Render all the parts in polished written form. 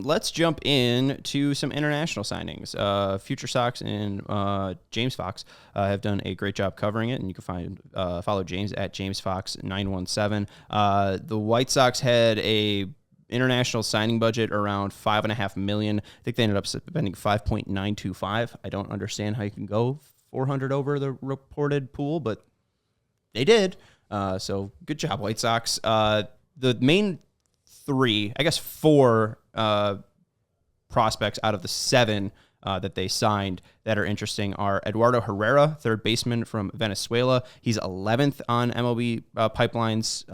let's jump in to some international signings. Future Sox and James Fox have done a great job covering it, and you can follow James at JamesFox917. The White Sox had a international signing budget around $5.5 million. I think they ended up spending $5.925. I don't understand how you can go 400 over the reported pool, but they did. So good job, White Sox. The main four prospects out of the 7 that they signed that are interesting are Eduardo Herrera, third baseman from Venezuela. He's 11th on MLB Pipeline's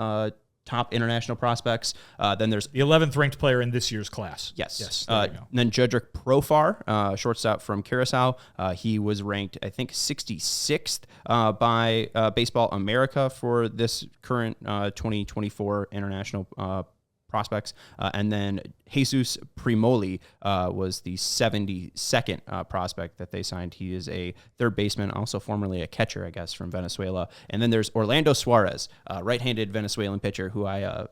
top international prospects. Then there's the 11th ranked player in this year's class. Yes. Then Jedrick Profar, shortstop from Curacao. He was ranked, I think, 66th by Baseball America for this current 2024 international prospects. And then Jesus Primoli was the 72nd prospect that they signed. He is a third baseman, also formerly a catcher, I guess, from Venezuela. And then there's Orlando Suarez, right-handed Venezuelan pitcher who I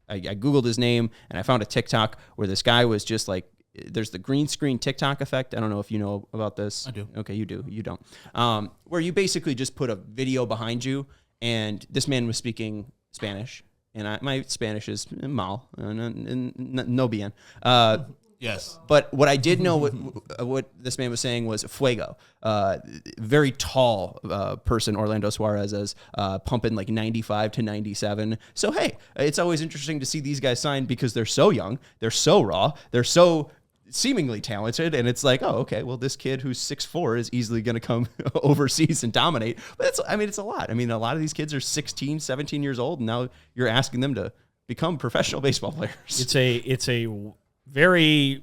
Googled his name, and I found a TikTok where this guy was just like, there's the green screen TikTok effect. I don't know if you know about this. I do. Okay, you do. You don't. Where you basically just put a video behind you, and this man was speaking Spanish. And my Spanish is mal, no bien. Yes. But what I did know, what this man was saying was fuego. Very tall person, Orlando Suarez is, pumping like 95 to 97. So, hey, it's always interesting to see these guys sign because they're so young, they're so raw, they're so seemingly talented, and it's like, oh, okay, well, this kid who's 6'4" is easily going to come overseas and dominate. But it's a lot. I mean, a lot of these kids are 16, 17 years old, and now you're asking them to become professional baseball players. It's a very,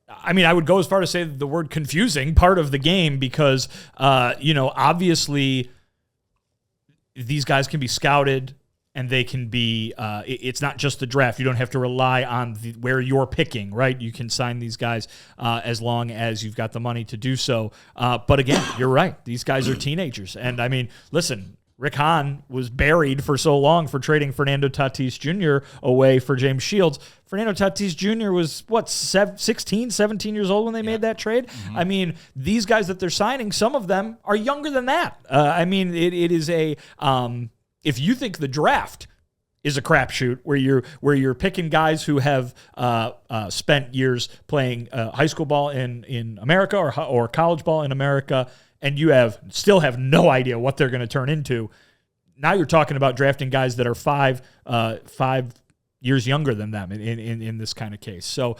I mean, I would go as far to say the word confusing part of the game because, obviously these guys can be scouted. And they can be, it's not just the draft. You don't have to rely on where you're picking, right? You can sign these guys as long as you've got the money to do so. But again, you're right. These guys are teenagers. And I mean, listen, Rick Hahn was buried for so long for trading Fernando Tatis Jr. away for James Shields. Fernando Tatis Jr. was, 16, 17 years old when they made that trade? Mm-hmm. I mean, these guys that they're signing, some of them are younger than that. I mean, it is a... if you think the draft is a crapshoot where you're picking guys who have spent years playing high school ball in America or college ball in America, and you still have no idea what they're going to turn into, now you're talking about drafting guys that are 5 years younger than them in this kind of case. So.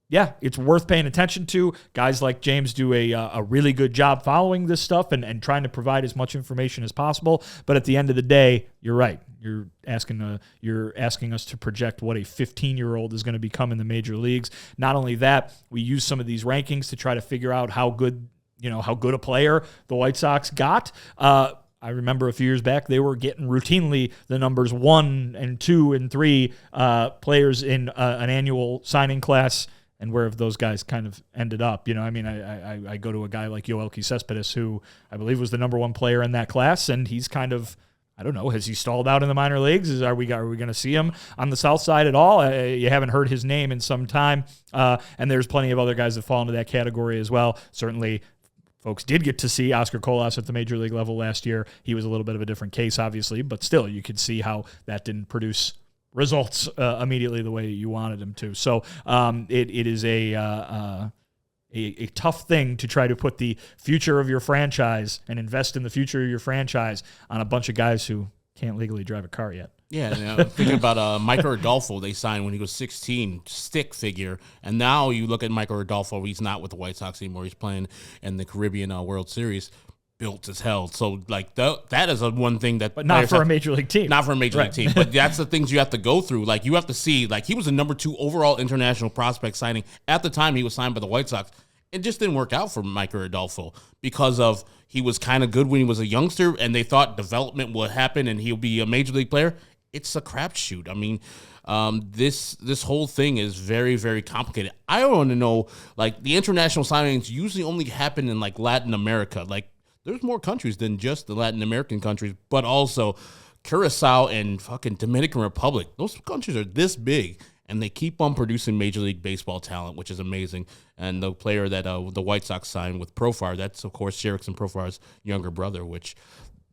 Yeah, it's worth paying attention to. Guys like James do a really good job following this stuff and trying to provide as much information as possible. But at the end of the day, you're right. You're asking us to project what a 15-year-old is going to become in the major leagues. Not only that, we use some of these rankings to try to figure out how good a player the White Sox got. I remember a few years back, they were getting routinely the numbers 1 and 2 and 3 players in an annual signing class. And where have those guys kind of ended up? I mean, I go to a guy like Yoelqui Cespedes, who I believe was the number 1 player in that class, and he's kind of, I don't know, has he stalled out in the minor leagues? Are we going to see him on the south side at all? You haven't heard his name in some time, and there's plenty of other guys that fall into that category as well. Certainly, folks did get to see Oscar Colas at the major league level last year. He was a little bit of a different case, obviously, but still, you could see how that didn't produce results immediately the way you wanted them to. So it is a tough thing to try to put the future of your franchise and invest in the future of your franchise on a bunch of guys who can't legally drive a car yet. Yeah, thinking about Michael Rodolfo, they signed when he was 16, stick figure. And now you look at Michael Rodolfo, he's not with the White Sox anymore. He's playing in the Caribbean World Series. Built as hell. So, like, that is one thing that... But not for a major league team. Not for a major league team. But that's the things you have to go through. Like, you have to see, like, he was the number 2 overall international prospect signing at the time he was signed by the White Sox. It just didn't work out for Michael Rodolfo because of he was kind of good when he was a youngster, and they thought development would happen and he'll be a major league player. It's a crapshoot. I mean, this whole thing is very, very complicated. I want to know, like, the international signings usually only happen in, like, Latin America. Like, there's more countries than just the Latin American countries, but also Curacao and fucking Dominican Republic. Those countries are this big. and they keep on producing Major League Baseball talent, which is amazing. And the player that the White Sox signed with Profar, that's, of course, Jerickson Profar's younger brother, which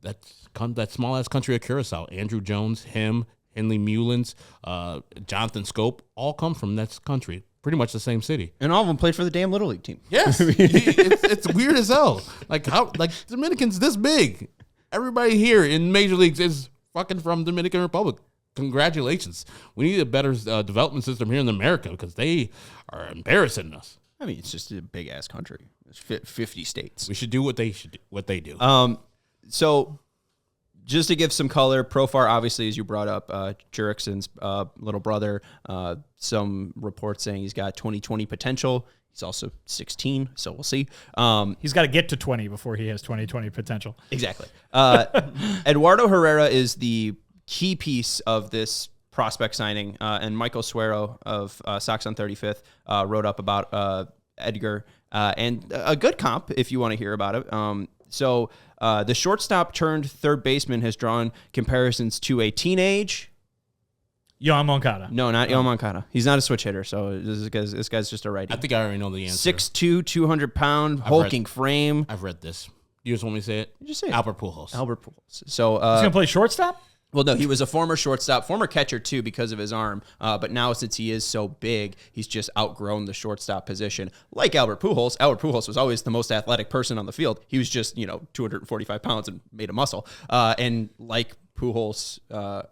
that small-ass country of Curacao. Andrew Jones, him, Henley Mullins, Jonathan Scope, all come from that country. Pretty much the same city. And all of them played for the damn Little League team. Yes. It's weird as hell. Like Dominicans this big. Everybody here in major leagues is fucking from Dominican Republic. Congratulations. We need a better development system here in America because they are embarrassing us. I mean, it's just a big ass country. It's 50 states. We should do what they do. So just to give some color, Profar, obviously, as you brought up, Jerickson's little brother, some reports saying he's got 2020 potential. He's also 16, so we'll see. He's got to get to 20 before he has 2020 potential. Exactly. Eduardo Herrera is the key piece of this prospect signing, and Michael Suero of Sox on 35th wrote up about Edgar, and a good comp if you want to hear about it. So the shortstop turned third baseman has drawn comparisons to a teenage Yoan Moncada. No, not Yoan Moncada. He's not a switch hitter, so this guy's just a righty. I think I already know the answer. 6'2", 200-pound, hulking frame. I've read this. You just want me to say it? You just say it. Albert Pujols. Albert Pujols. So he's going to play shortstop? Well, no, he was a former shortstop, former catcher, too, because of his arm. But now, since he is so big, he's just outgrown the shortstop position. Like Albert Pujols was always the most athletic person on the field. He was just, 245 pounds and made a muscle. And like Pujols,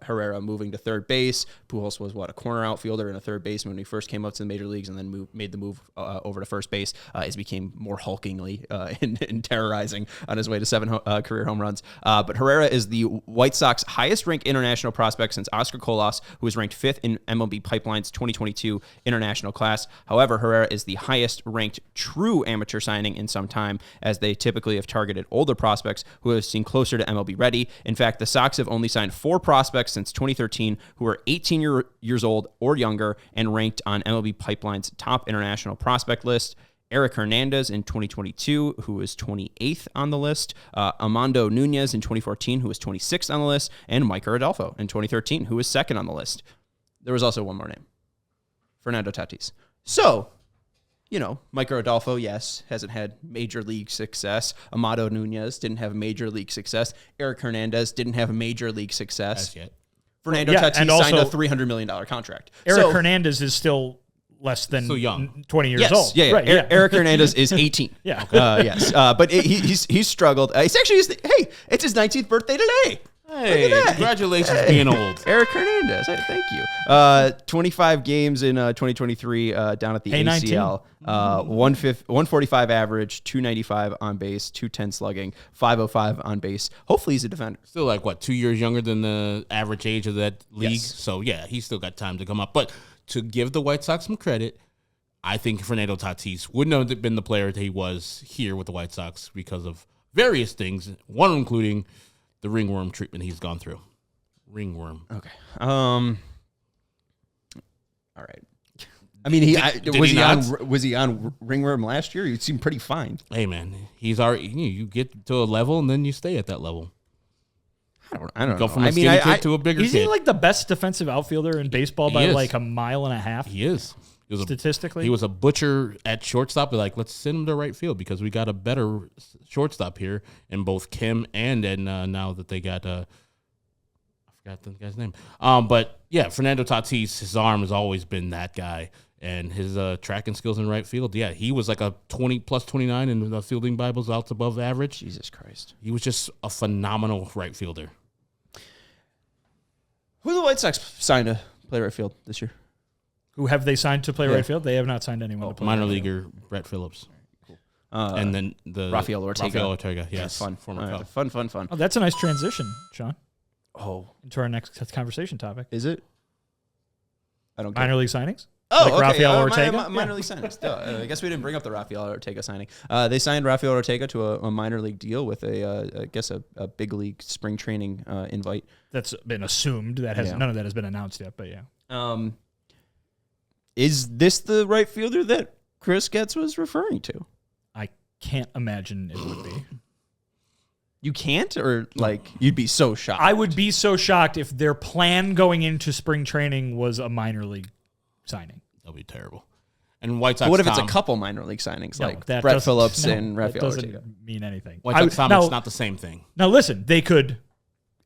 Herrera moving to third base. Pujols was, a corner outfielder and a third baseman when he first came up to the major leagues and then made the move over to first base. He became more hulkingly and terrorizing on his way to 7 career home runs. But Herrera is the White Sox highest-ranked international prospect since Oscar Colas, who was ranked 5th in MLB Pipeline's 2022 international class. However, Herrera is the highest-ranked true amateur signing in some time, as they typically have targeted older prospects who have seen closer to MLB ready. In fact, the Sox have only signed 4 prospects since 2013 who are 18 years old or younger and ranked on MLB Pipeline's top international prospect list. Eric Hernandez in 2022, who was 28th on the list. Armando Nunez in 2014, who was 26th on the list. And Mike Rodolfo in 2013, who was 2nd on the list. There was also one more name. Fernando Tatis. So, Mike Rodolfo, yes, hasn't had major league success. Amado Nunez didn't have major league success. Eric Hernandez didn't have major league success. As yet. Fernando Tatis signed a $300 million contract. Eric Hernandez is still less than young. 20 years old. Yeah, right, Eric Hernandez is 18. Yeah. Yes. But he's struggled. It's actually it's his 19th birthday today. Hey, congratulations being old. Eric Hernandez, thank you. 25 games in 2023 down at the ACL. 145 average, 295 on base, 210 slugging, 505 on base. Hopefully he's a defender. Still 2 years younger than the average age of that league. Yes. So, yeah, he's still got time to come up. But to give the White Sox some credit, I think Fernando Tatis wouldn't have been the player that he was here with the White Sox because of various things, one including the ringworm treatment he's gone through. Ringworm. Okay. All right. I mean, was he on ringworm last year? He seemed pretty fine. Hey man, he's already. You get to a level and then you stay at that level. I don't go know. from a skinny kid to a bigger Is kid. he the best defensive outfielder in baseball by a mile and a half? He is. Statistically, he was a butcher at shortstop. Like, let's send him to right field because we got a better shortstop here in both Kim and now that they got I forgot the guy's name. But yeah, Fernando Tatis, his arm has always been that guy, and his tracking skills in right field. Yeah, he was like a 20 plus 29 in the fielding Bibles, out above average. Jesus Christ, he was just a phenomenal right fielder. Who the White Sox signed to play right field this year? Who have they signed to play right field? They have not signed anyone to play minor right leaguer field. Brett Phillips. Cool. And then the Rafael Ortega. Yes, fun. Former Fun. Oh, that's a nice transition, Sean. Oh, into our next conversation topic. Is it? I don't. Minor league signings. Oh, like okay. Rafael Ortega. Minor league signings. I guess we didn't bring up the Rafael Ortega signing. They signed Rafael Ortega to a minor league deal with a big league spring training invite. That's been assumed. None of that has been announced yet. But yeah. Is this the right fielder that Chris Getz was referring to? I can't imagine it would be. You can't, or you'd be so shocked. I would be so shocked if their plan going into spring training was a minor league signing. That'll be terrible. And White Sox. But what if it's a Tom- couple minor league signings No, like that Brett doesn't- Phillips no, and that Rafael doesn't Ortega? mean anything. White Sox Tom, now, it's not the same thing. now listen, they could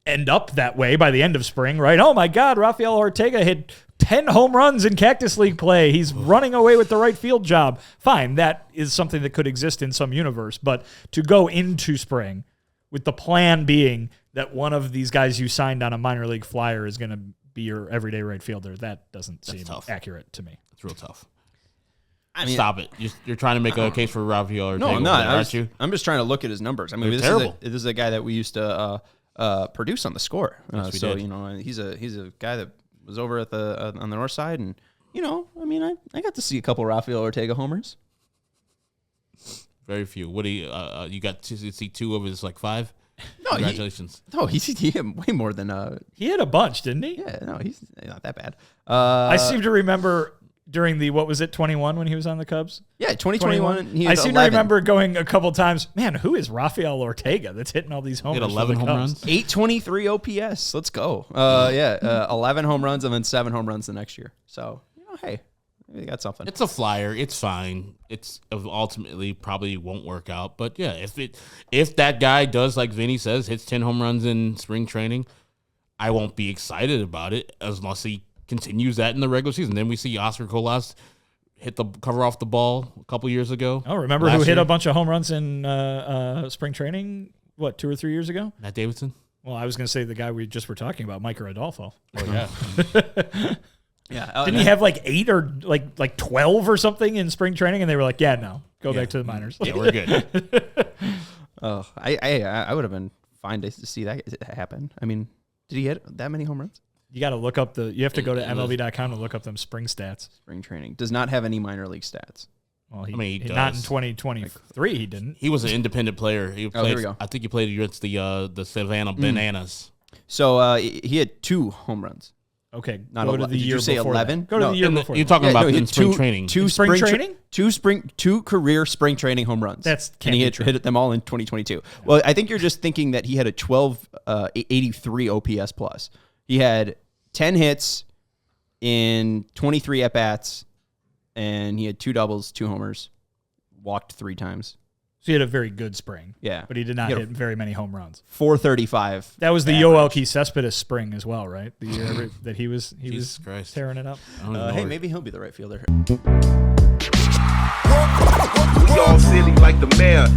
end up that way by the end of spring, right? Oh my God, Rafael Ortega hit 10 home runs in Cactus League play. He's running away with the right field job. Fine, that is something that could exist in some universe. But to go into spring with the plan being that one of these guys you signed on a minor league flyer is going to be your everyday right fielder, that doesn't seem tough. accurate to me. It's real tough. I mean, Stop it. You're trying to make a case for Rafael Ortega. no, I'm not. Aren't you? I'm just trying to look at his numbers. I mean, They're this is, terrible. this is a guy that we used to produce on the Score. Yes, we So did. you know, he's a guy that was over at the on the north side, and you know, I mean, I got to see a couple Rafael Ortega homers. Very few. What do you got to see 2 of his like 5? No, Congratulations. he had way more than He had a bunch, didn't he? yeah. No, he's not that bad. I seem to remember during the, what was it, 21 when he was on the Cubs? Yeah, 2021. He had I seem 11. to remember going a couple times, man, who is Rafael Ortega that's hitting all these He homers? had for 11 the home Cubs? runs. 823 OPS. Let's go. 11 home runs and then 7 home runs the next year. So, you know, hey, we got something. It's a flyer. It's fine. It's ultimately probably won't work out. But yeah, if that guy does like Vinny says, hits 10 home runs in spring training, I won't be excited about it unless he continues that in the regular season. Then we see Oscar Colas hit the cover off the ball a couple years ago. Oh, remember who Last hit year? a bunch of home runs in spring training, 2 or 3 years ago? Matt Davidson. Well, I was going to say the guy we just were talking about, Mike Rodolfo. Oh yeah. Yeah. Didn't he have like 8 or like 12 or something in spring training? And they were like, yeah, no, go back to the minors. Yeah, we're good. Oh, I would have been fine to see that happen. I mean, did he hit that many home runs? You got to look up you have to go to MLB.com to look up them spring stats. Spring training does not have any minor league stats. Well, I mean, he not in does. 2023, he didn't. He was an independent player. He played, here we go. I think he played against the Savannah Bananas. So he had 2 home runs. Okay, Not go to 11. the Did year you say before 11? that. Go to No, the year And before you're that. talking about he in had spring training. Two spring training? two career spring training home runs. That's and can't he be hit, true. hit them all in 2022. Well, I think you're just thinking that he had a 1283 OPS plus. He had 10 hits in 23 at bats, and he had 2 doubles, 2 homers, walked 3 times. So he had a very good spring. Yeah, But he did not He had hit very many home runs. 435. That was the average. Yoelqui Cespedes spring as well, right? The year that he was Jesus Christ. tearing it up. I don't even know Hey, where- maybe he'll be the right fielder. We all silly like the mayor.